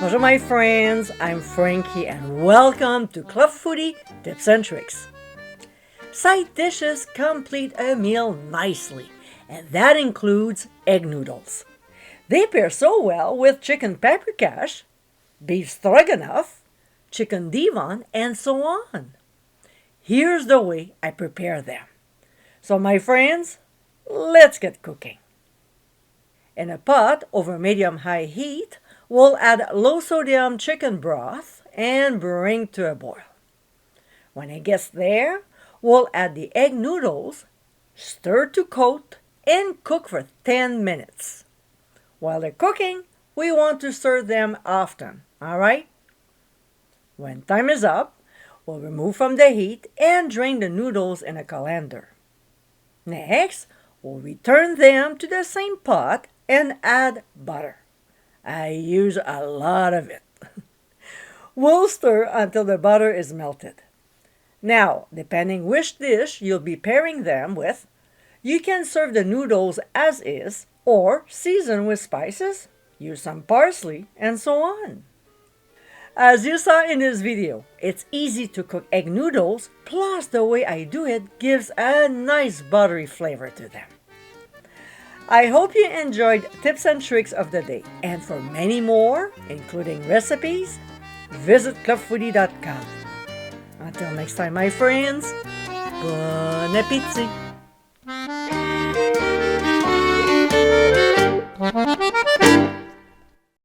Bonjour my friends, I'm Frankie and welcome to Club Foodie Tips and Tricks. Side dishes complete a meal nicely, and that includes egg noodles. They pair so well with chicken paprikash, beef stroganoff, chicken divan, and so on. Here's the way I prepare them. So my friends, let's get cooking. In a pot over medium-high heat, we'll add low-sodium chicken broth and bring to a boil. When it gets there, we'll add the egg noodles, stir to coat, and cook for 10 minutes. While they're cooking, we want to stir them often, alright? When time is up, we'll remove from the heat and drain the noodles in a colander. Next, we'll return them to the same pot and add butter. I use a lot of it. We'll stir until the butter is melted. Now, depending which dish you'll be pairing them with, you can serve the noodles as is or season with spices, use some parsley, and so on. As you saw in this video, it's easy to cook egg noodles, plus the way I do it gives a nice buttery flavor to them. I hope you enjoyed tips and tricks of the day, and for many more, including recipes, visit clubfoodie.com. Until next time, my friends, bon appétit!